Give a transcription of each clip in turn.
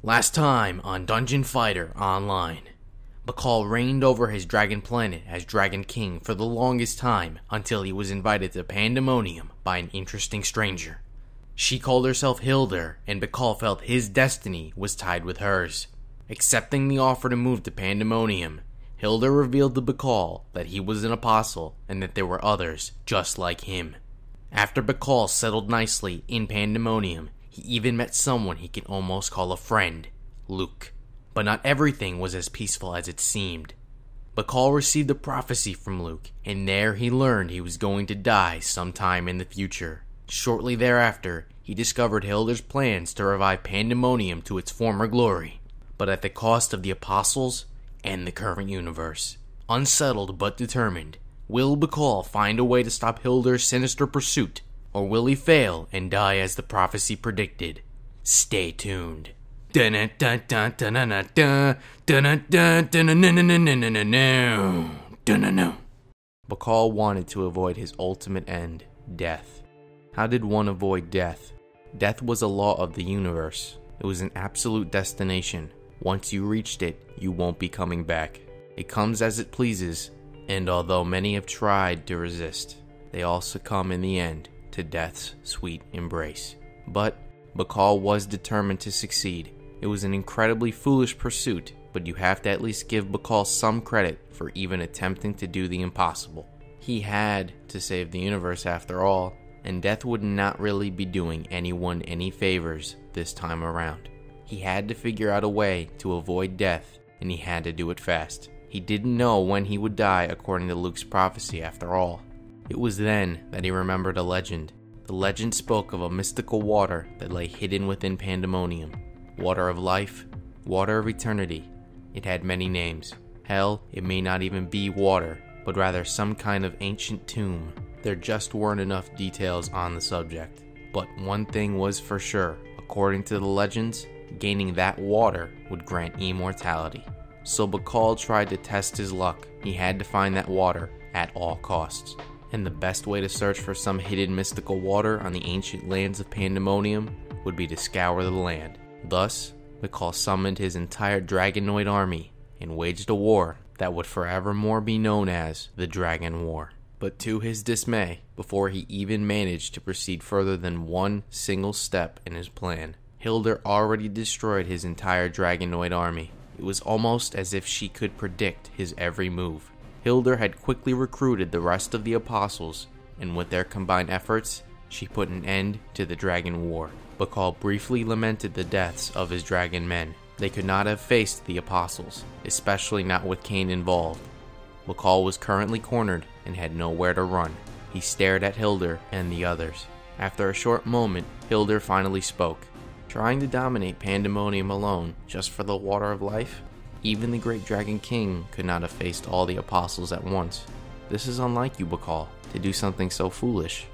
Last time on Dungeon Fighter Online, Bakal reigned over his dragon planet as Dragon King for the longest time until he was invited to Pandemonium by an interesting stranger. She called herself Hildur, and Bakal felt his destiny was tied with hers. Accepting the offer to move to Pandemonium, Hildur revealed to Bakal that he was an apostle and that there were others just like him. After Bakal settled nicely in Pandemonium, he even met someone he could almost call a friend, Luke. But not everything was as peaceful as it seemed. Bakal received a prophecy from Luke, and there he learned he was going to die sometime in the future. Shortly thereafter, he discovered Hildur's plans to revive Pandemonium to its former glory, but at the cost of the apostles and the current universe. Unsettled but determined, will Bakal find a way to stop Hildur's sinister pursuit, or will he fail and die as the prophecy predicted? Stay tuned. Bakal wanted to avoid his ultimate end, death. How did one avoid death? Death was a law of the universe. It was an absolute destination. Once you reached it, you won't be coming back. It comes as it pleases, and although many have tried to resist, they all succumb in the end to death's sweet embrace. But Bakal was determined to succeed. It was an incredibly foolish pursuit, but you have to at least give Bakal some credit for even attempting to do the impossible. He had to save the universe after all, and death would not really be doing anyone any favors this time around. He had to figure out a way to avoid death, and he had to do it fast. He didn't know when he would die according to Luke's prophecy after all. It was then that he remembered a legend. The legend spoke of a mystical water that lay hidden within Pandemonium. Water of life, water of eternity. It had many names. Hell, it may not even be water, but rather some kind of ancient tomb. There just weren't enough details on the subject. But one thing was for sure. According to the legends, gaining that water would grant immortality. So Bakal tried to test his luck. He had to find that water at all costs. And the best way to search for some hidden mystical water on the ancient lands of Pandemonium would be to scour the land. Thus, Bakal summoned his entire Dragonoid army and waged a war that would forevermore be known as the Dragon War. But to his dismay, before he even managed to proceed further than one single step in his plan, Hildur already destroyed his entire Dragonoid army. It was almost as if she could predict his every move. Hildur had quickly recruited the rest of the apostles, and with their combined efforts, she put an end to the Dragon War. Bakal briefly lamented the deaths of his dragon men. They could not have faced the apostles, especially not with Cain involved. Bakal was currently cornered and had nowhere to run. He stared at Hildur and the others. After a short moment, Hildur finally spoke. Trying to dominate Pandemonium alone, just for the water of life? Even the great Dragon King could not have faced all the apostles at once. This is unlike you, Bakal, to do something so foolish.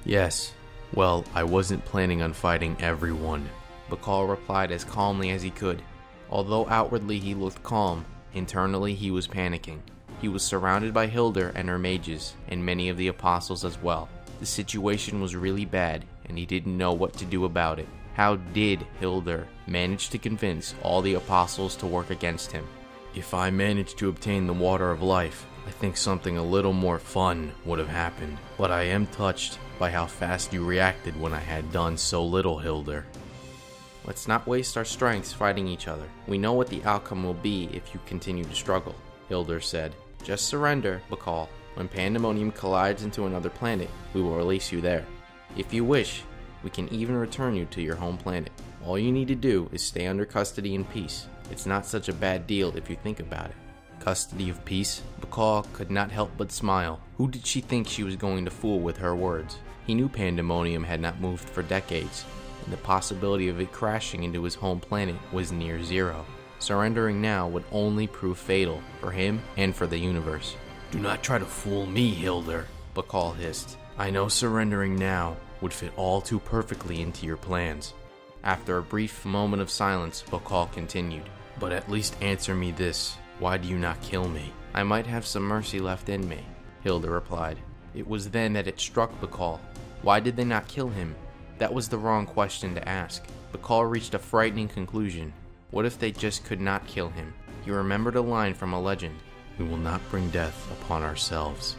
Yes, well, I wasn't planning on fighting everyone, Bakal replied as calmly as he could. Although outwardly he looked calm, internally he was panicking. He was surrounded by Hildur and her mages, and many of the apostles as well. The situation was really bad, and he didn't know what to do about it. How did Hildur manage to convince all the apostles to work against him? If I managed to obtain the water of life, I think something a little more fun would have happened. But I am touched by how fast you reacted when I had done so little, Hildur. Let's not waste our strengths fighting each other. We know what the outcome will be if you continue to struggle, Hildur said. Just surrender, Bakal. When Pandemonium collides into another planet, we will release you there. If you wish, we can even return you to your home planet. All you need to do is stay under custody in peace. It's not such a bad deal if you think about it. Custody of peace? Bakal could not help but smile. Who did she think she was going to fool with her words? He knew Pandemonium had not moved for decades, and the possibility of it crashing into his home planet was near zero. Surrendering now would only prove fatal for him and for the universe. Do not try to fool me, Hildur, Bakal hissed. I know surrendering now would fit all too perfectly into your plans. After a brief moment of silence, Bakal continued. But at least answer me this. Why do you not kill me? I might have some mercy left in me, Hildur replied. It was then that it struck Bakal. Why did they not kill him? That was the wrong question to ask. Bakal reached a frightening conclusion. What if they just could not kill him? He remembered a line from a legend. We will not bring death upon ourselves.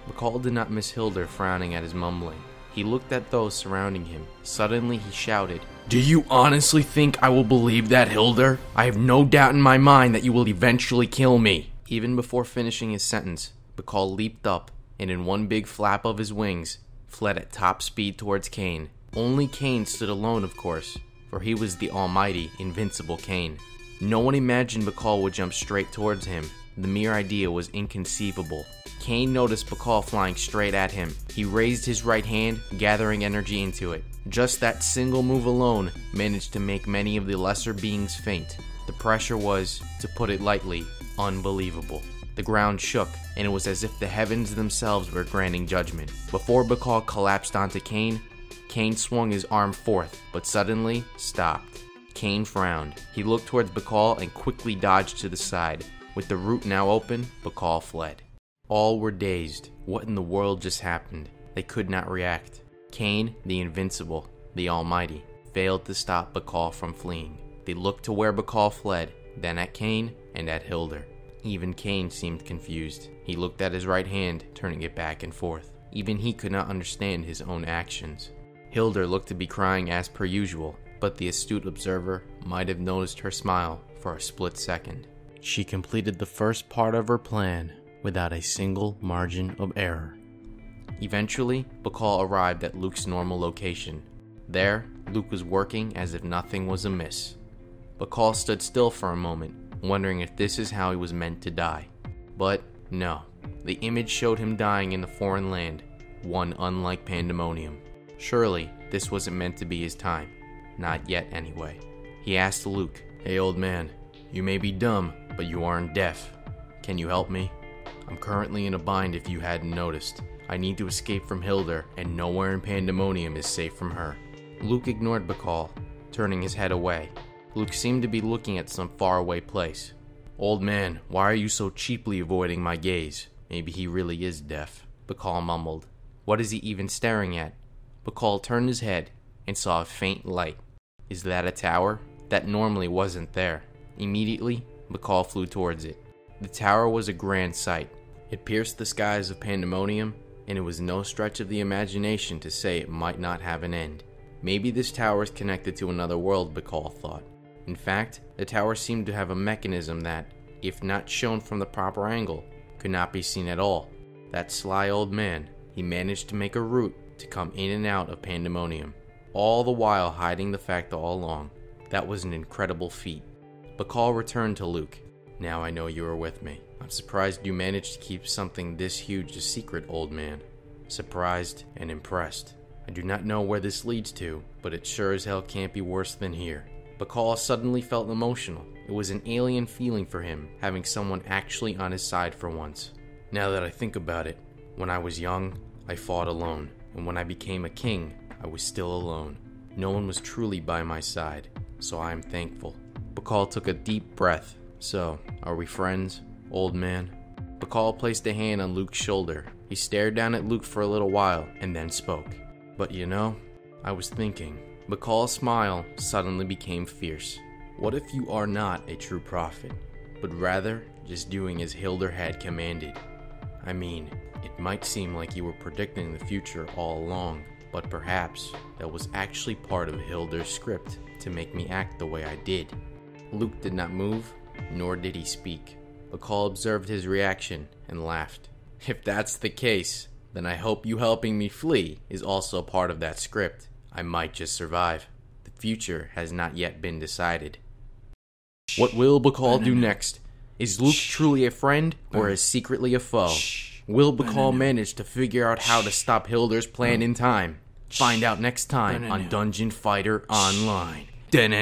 Bakal did not miss Hildur frowning at his mumbling. He looked at those surrounding him. Suddenly he shouted, Do you honestly think I will believe that, Hildur? I have no doubt in my mind that you will eventually kill me. Even before finishing his sentence, Bakal leaped up and in one big flap of his wings, fled at top speed towards Cain. Only Cain stood alone, of course, for he was the almighty, invincible Cain. No one imagined Bakal would jump straight towards him. The mere idea was inconceivable. Cain noticed Bakal flying straight at him. He raised his right hand, gathering energy into it. Just that single move alone managed to make many of the lesser beings faint. The pressure was, to put it lightly, unbelievable. The ground shook, and it was as if the heavens themselves were granting judgment. Before Bakal collapsed onto Cain, Cain swung his arm forth, but suddenly stopped. Cain frowned. He looked towards Bakal and quickly dodged to the side. With the route now open, Bakal fled. All were dazed. What in the world just happened? They could not react. Cain, the invincible, the almighty, failed to stop Bakal from fleeing. They looked to where Bakal fled, then at Cain and at Hildur. Even Cain seemed confused. He looked at his right hand, turning it back and forth. Even he could not understand his own actions. Hildur looked to be crying as per usual, but the astute observer might have noticed her smile for a split second. She completed the first part of her plan without a single margin of error. Eventually, Bakal arrived at Luke's normal location. There, Luke was working as if nothing was amiss. Bakal stood still for a moment, wondering if this is how he was meant to die. But no, the image showed him dying in a foreign land, one unlike Pandemonium. Surely, this wasn't meant to be his time. Not yet, anyway. He asked Luke, Hey old man, you may be dumb, but you aren't deaf. Can you help me? I'm currently in a bind if you hadn't noticed. I need to escape from Hildur, and nowhere in Pandemonium is safe from her. Luke ignored Bakal, turning his head away. Luke seemed to be looking at some faraway place. Old man, why are you so cheaply avoiding my gaze? Maybe he really is deaf. Bakal mumbled. What is he even staring at? Bakal turned his head and saw a faint light. Is that a tower? That normally wasn't there. Immediately, Bakal flew towards it. The tower was a grand sight. It pierced the skies of Pandemonium, and it was no stretch of the imagination to say it might not have an end. Maybe this tower is connected to another world, Bakal thought. In fact, the tower seemed to have a mechanism that, if not shown from the proper angle, could not be seen at all. That sly old man, he managed to make a route to come in and out of Pandemonium, all the while hiding the fact all along. That was an incredible feat. Bakal returned to Luke. Now I know you are with me. I'm surprised you managed to keep something this huge a secret, old man. Surprised and impressed. I do not know where this leads to, but it sure as hell can't be worse than here. Bakal suddenly felt emotional. It was an alien feeling for him, having someone actually on his side for once. Now that I think about it, when I was young, I fought alone, and when I became a king, I was still alone. No one was truly by my side, so I am thankful. Bakal took a deep breath. So, are we friends, old man? Bakal placed a hand on Luke's shoulder. He stared down at Luke for a little while, and then spoke. But you know, I was thinking. Bakal's smile suddenly became fierce. What if you are not a true prophet, but rather just doing as Hildur had commanded? I mean, it might seem like you were predicting the future all along, but perhaps that was actually part of Hildur's script to make me act the way I did. Luke did not move, nor did he speak. Bakal observed his reaction and laughed. If that's the case, then I hope you helping me flee is also part of that script. I might just survive. The future has not yet been decided. What will Bakal do next? Is Luke truly a friend, or is secretly a foe? Will Bakal manage to figure out how to stop Hildur's plan in time? Find out next time on Dungeon Fighter Online. Dun